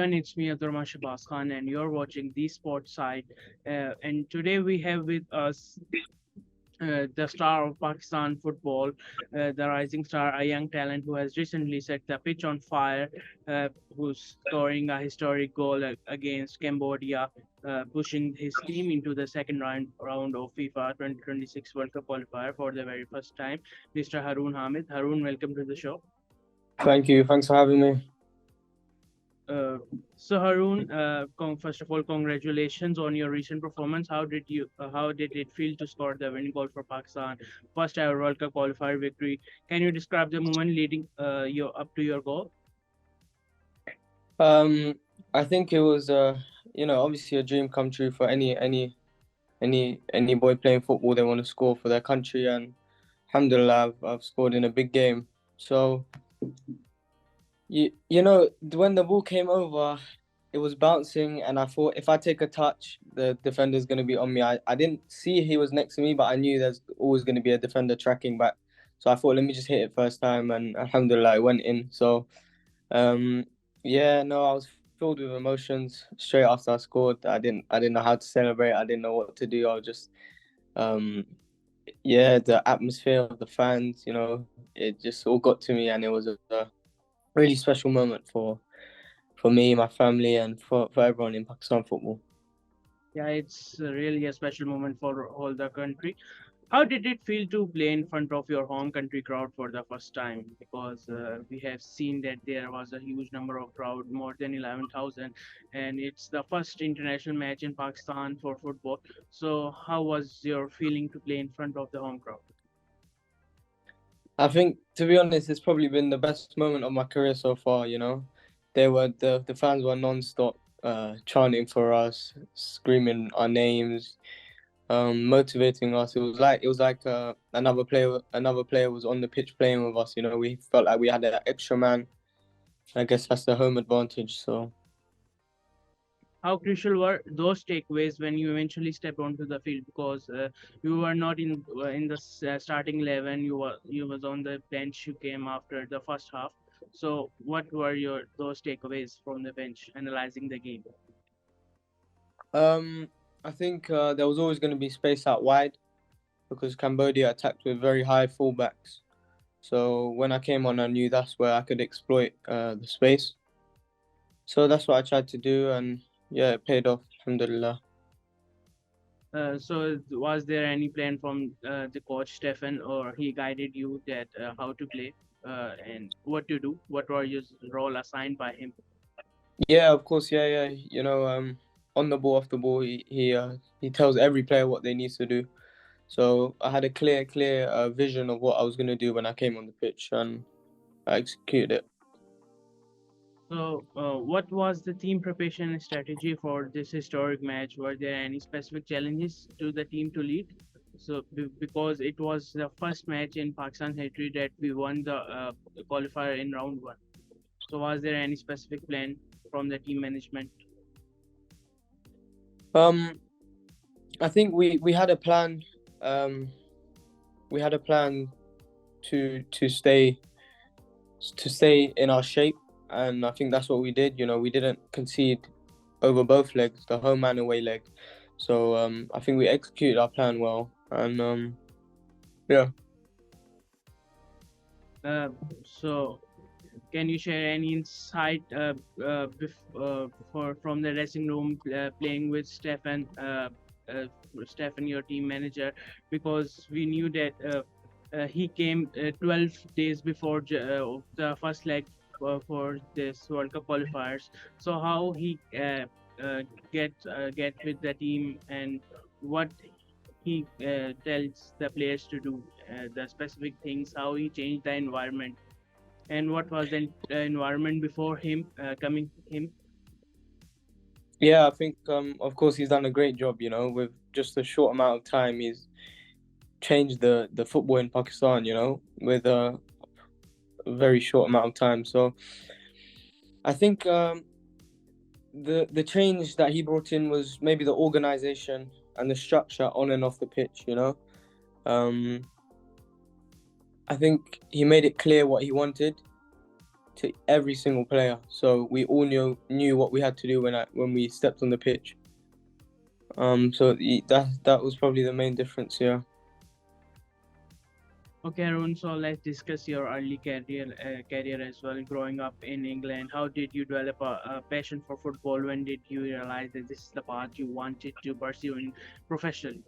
everyone, it's me Abdurrahman Shabazz Khan, and you're watching the Sports Side. And today we have with us the star of Pakistan football, the rising star, a young talent who has recently set the pitch on fire, who's scoring a historic goal against Cambodia, pushing his team into the second round of FIFA 2026 World Cup qualifier for the very first time. Mr. Harun Hamid. Harun, welcome to the show. Thank you. Thanks for having me. Uh, so Harun, first of all, congratulations on your recent performance. How did it feel to score the winning goal for Pakistan, first ever World Cup qualifier victory? Can you describe the moment leading you up to your goal? Um, I think it was, obviously a dream come true for any boy playing football. They want to score for their country, and alhamdulillah, I've scored in a big game. So when the ball came over, it was bouncing, and I thought if I take a touch, the defender's gonna be on me. I didn't see he was next to me, but I knew there's always gonna be a defender tracking back. So I thought, let me just hit it first time, and alhamdulillah, it went in. So Um, yeah, no, I was filled with emotions straight after I scored. I didn't know how to celebrate. I didn't know what to do. I was just, um, yeah, the atmosphere of the fans, it just all got to me, and it was a really special moment for me, my family, and for everyone in Pakistan football. Yeah, it's really a special moment for all the country. How did it feel to play in front of your home country crowd for the first time? Because we have seen that there was a huge number of crowd, more than 11,000, and it's the first international match in Pakistan for football. So, how was your feeling to play in front of the home crowd? I think, to be honest, it's probably been the best moment of my career so far. The fans were non-stop chanting for us, screaming our names, motivating us. It was like another player was on the pitch playing with us. We felt like we had that extra man. I guess that's the home advantage. So How crucial were those takeaways when you eventually stepped onto the field? Because you were not in the starting 11. You was on the bench. You came after the first half. So, what were your those takeaways from the bench, analyzing the game? um, I think there was always going to be space out wide because Cambodia attacked with very high fullbacks. So when I came on, I knew that's where I could exploit the space. So that's what I tried to do, and yeah, it paid off. Alhamdulillah. So, was there any plan from the coach Stefan, or he guided you that how to play and what to do? What were your role assigned by him? Yeah, of course. Yeah, yeah. On the ball, off the ball, he tells every player what they need to do. So I had a clear vision of what I was gonna do when I came on the pitch, and I executed it. So, what was the team preparation strategy for this historic match? Were there any specific challenges to the team to lead? So, because it was the first match in Pakistan history that we won the qualifier in round one. So, was there any specific plan from the team management? Um, I think we had a plan. Um, we had a plan to stay in our shape, and I think that's what we did. We didn't concede over both legs, the home and away leg. So I think we executed our plan well, and yeah. Uh, so, can you share any insight for from the dressing room playing with uh, Stefan, your team manager, because we knew that he came 12 days before the first leg for this World Cup qualifiers. So how he get with the team and what he tells the players to do, the specific things, how he changed the environment and what was the environment before him coming him. Yeah, I think of course he's done a great job. With just a short amount of time, he's changed the football in Pakistan. With a very short amount of time. So I think the change that he brought in was maybe the organization and the structure on and off the pitch. Um, I think he made it clear what he wanted, to every single player. So we all knew what we had to do when we stepped on the pitch. So that was probably the main difference. Yeah. Okay, Harun, so let's discuss your early career as well. Growing up in England, how did you develop a passion for football? When did you realize that this is the path you wanted to pursue in professionally?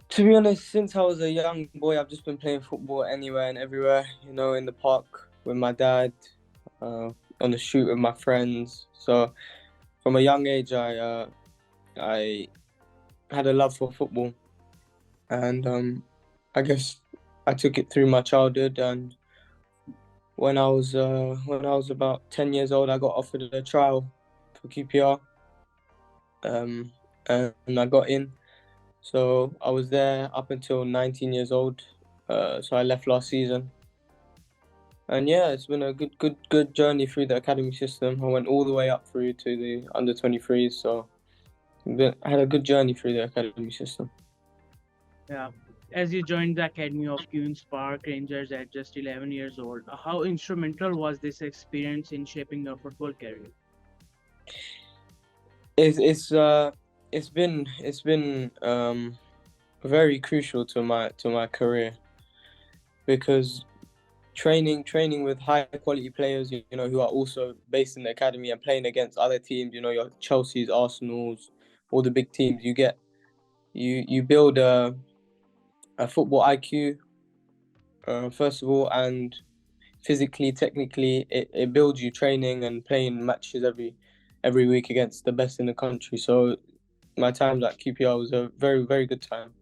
To be honest, since I was a young boy, I've just been playing football anywhere and everywhere. In the park with my dad, on the shoot with my friends. So from a young age, I had a love for football, and I guess I took it through my childhood. And when I was about 10 years old, I got offered a trial for QPR, um, and I got in. So I was there up until 19 years old. So I left last season. And yeah, it's been a good journey through the academy system. I went all the way up through to the under 23s, so I had a good journey through the academy system. Yeah. As you joined the Academy of Queen's Park Rangers at just 11 years old, how instrumental was this experience in shaping your football career? It's been very crucial to my career because training with high quality players, who are also based in the academy and playing against other teams, your Chelsea's, Arsenal's, all the big teams. You build a football IQ, first of all, and physically, technically, it builds you training and playing matches every week against the best in the country. So my time at QPR was a very, very good time.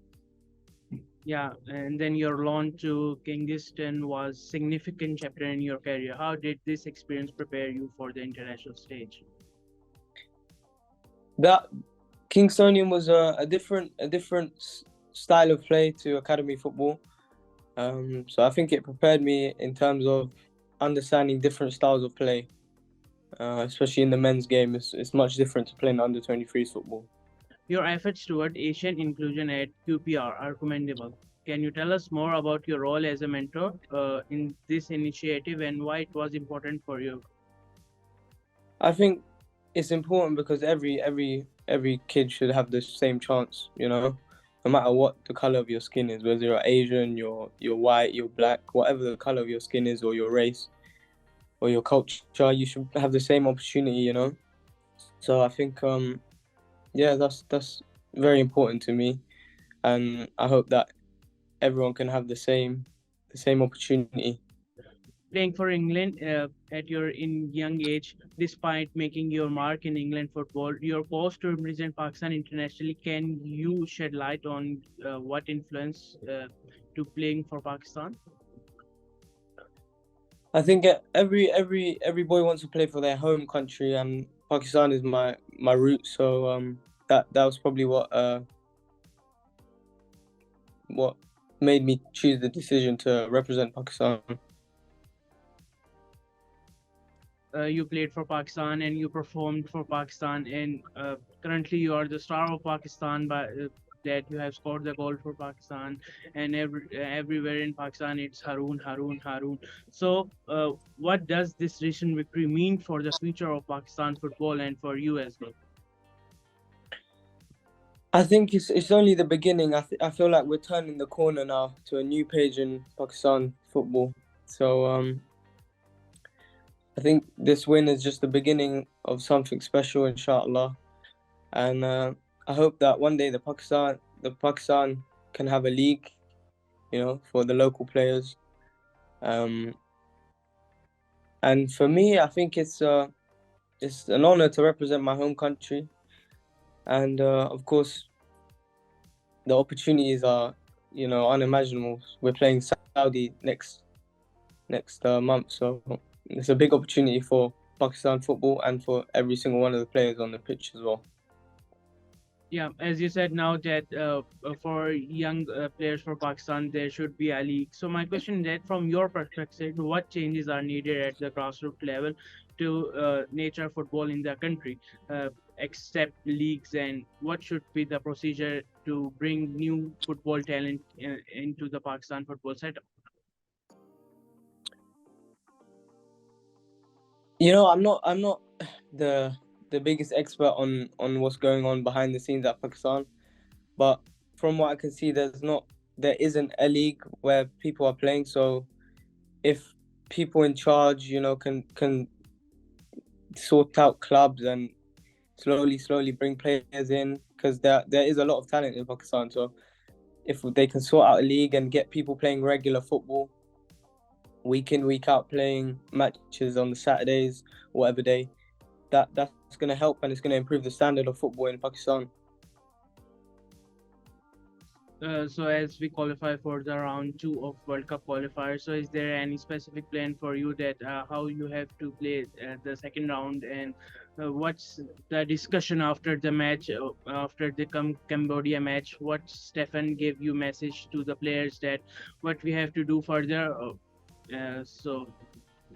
Yeah, and then your loan to Kingston was significant chapter in your career. How did this experience prepare you for the international stage? That Kingstonian was a different style of play to academy football. So I think it prepared me in terms of understanding different styles of play, especially in the men's game. It's much different to playing under 23s football. Your efforts toward Asian inclusion at QPR are commendable. Can you tell us more about your role as a mentor in this initiative and why it was important for you? I think it's important because every kid should have the same chance, no matter what the color of your skin is, whether you're Asian, you're white, you're black, whatever the color of your skin is, or your race, or your culture, you should have the same opportunity. So I think yeah, that's very important to me, and I hope that everyone can have the same opportunity. Playing for England at your in young age, despite making your mark in England football, your pause to represent Pakistan internationally. Can you shed light on what influence to playing for Pakistan? I think every boy wants to play for their home country, and Pakistan is my root. So that was probably what made me choose the decision to represent Pakistan. You played for Pakistan and you performed for Pakistan, and currently you are the star of Pakistan. But that you have scored the goal for Pakistan, and everywhere in Pakistan it's Harun, Harun, Harun. So, what does this recent victory mean for the future of Pakistan football and for you as well? I think it's only the beginning. I feel like we're turning the corner now to a new page in Pakistan football. So I think this win is just the beginning of something special, inshallah. And I hope that one day the Pakistan can have a league, for the local players. Um, and for me, I think it's an honor to represent my home country, and of course the opportunities are unimaginable. We're playing Saudi next month, so it's a big opportunity for Pakistan football and for every single one of the players on the pitch as well. Yeah, as you said now that for young players for Pakistan, there should be a league. So my question is that from your perspective, what changes are needed at the grassroots level to nature football in the country, except leagues, and what should be the procedure to bring new football talent into the Pakistan football setup? I'm not the biggest expert on what's going on behind the scenes at Pakistan, but from what I can see, there isn't a league where people are playing. So if people in charge, can sort out clubs and slowly bring players in, because there is a lot of talent in Pakistan. So if they can sort out a league and get people playing regular football, week in week out, playing matches on the Saturdays, whatever day, that's going to help, and it's going to improve the standard of football in Pakistan. So as we qualify for the round two of World Cup qualifiers, so is there any specific plan for you that how you have to play the second round, and what's the discussion after the match, after the Cambodia match? What Stefan gave you message to the players that what we have to do further? So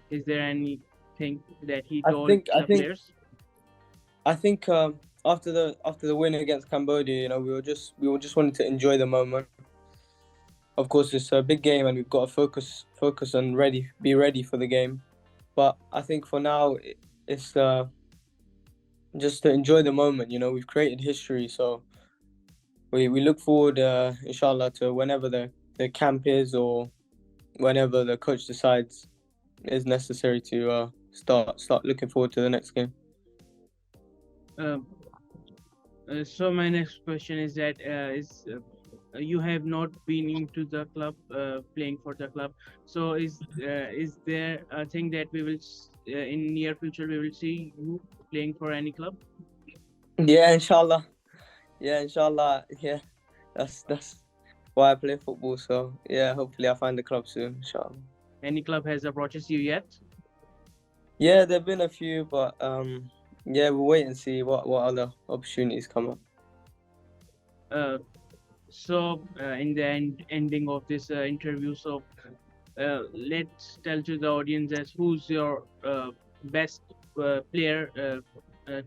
is there anything that he I told think I the think players? I think after the win against Cambodia, we were just wanting to enjoy the moment. Of course, it's a big game, and we've got to focus and be ready for the game. But I think for now, it's just to enjoy the moment. We've created history, so we look forward, inshallah, to whenever the camp is, or whenever the coach decides is necessary to start looking forward to the next game. Uh, so my next question is that you have not been into the club, playing for the club. So is there a thing that we will in near future we will see you playing for any club? Yeah, inshallah. Yeah, inshallah. Yeah, that's why I play football. So yeah, hopefully I find the club soon, inshallah. Any club has approaches you yet? Yeah, there've been a few, but yeah, we'll wait and see what other opportunities come up. Uh, so in the ending of this interview, so let's tell to the audience as who's your best player,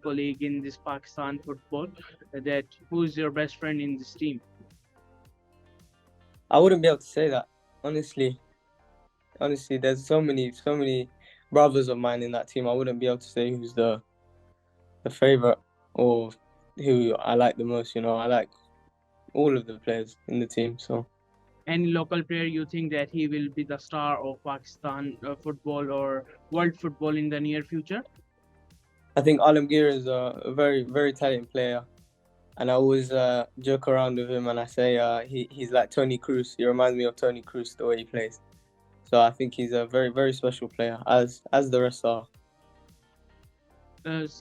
colleague in this Pakistan football, that who's your best friend in this team? I wouldn't be able to say that, honestly. Honestly, there's so many brothers of mine in that team. I wouldn't be able to say who's the favorite, or who I like the most. I like all of the players in the team. So Any local player you think that he will be the star of Pakistan football or world football in the near future? I think Alamgir is a very very talented player, and I always joke around with him, and I say he's like Tony Cruz. He reminds me of Tony Cruz the way he plays. So I think he's a very very special player, as the rest are.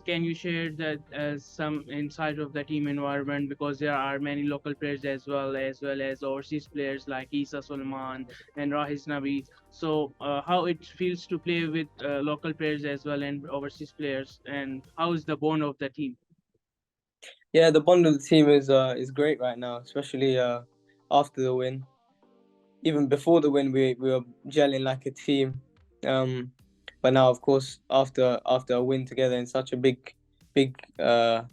Can you share that some insight of the team environment, because there are many local players as well as overseas players like Isa Sulman and Rahiz Nabi. So how it feels to play with local players as well and overseas players, and how is the bond of the team? Yeah, the bond of the team is great right now, especially after the win. Even before the win, we were gelling like a team. Um, but now, of course, after a win together in such a big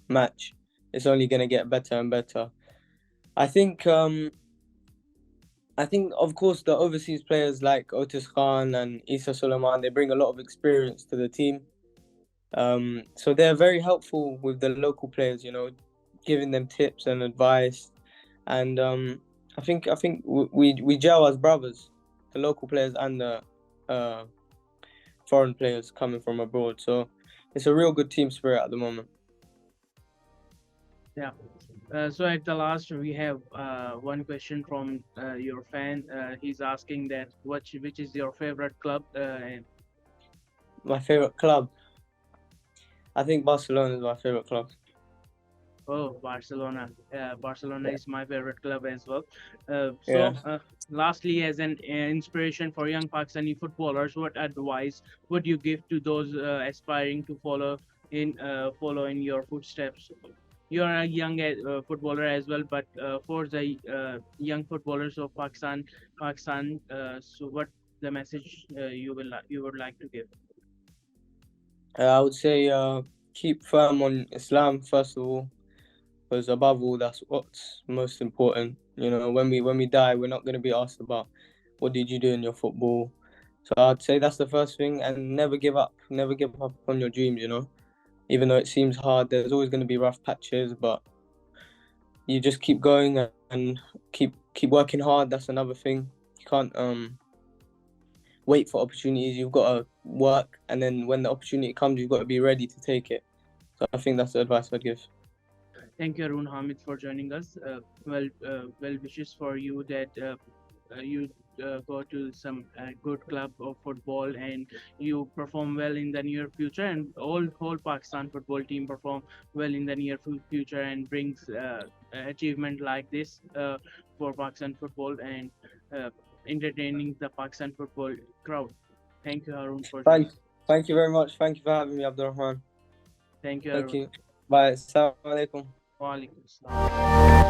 match, it's only gonna get better and better. I think of course the overseas players like Otis Khan and Isa Suleiman, they bring a lot of experience to the team. So they're very helpful with the local players, giving them tips and advice. And I think we gel as brothers, the local players and the uh, foreign players coming from abroad. So it's a real good team spirit at the moment. Yeah. So at the last, we have one question from your fan. He's asking that which is your favorite club? My favorite club, I think Barcelona is my favorite club. Oh, Barcelona. Barcelona Yeah, is my favorite club as well. yeah. Lastly, as an inspiration for young Pakistani footballers, what advice would you give to those aspiring to follow in your footsteps? You are a young footballer as well, but for the young footballers of Pakistan, so what the message you would like to give? I would say keep firm on Islam first of all, because above all, that's what's most important. When we die, we're not going to be asked about what did you do in your football. So I'd say that's the first thing, and never give up. Never give up on your dreams. Even though it seems hard, there's always going to be rough patches, but you just keep going and keep working hard. That's another thing. You can't wait for opportunities. You've got to work, and then when the opportunity comes, you've got to be ready to take it. So I think that's the advice I'd give. Thank you, Harun Hamid, for joining us. Well wishes for you that you go to some good club of football and you perform well in the near future, and whole Pakistan football team perform well in the near future and brings achievement like this for Pakistan football and uh, entertaining the Pakistan football crowd. Thank you, Harun, for joining. Thank you very much. Thank you for having me, Abdurrahman. Thank you, Thank Harun. you. Bye. Assalamu alaikum. Wa alaikum assalam.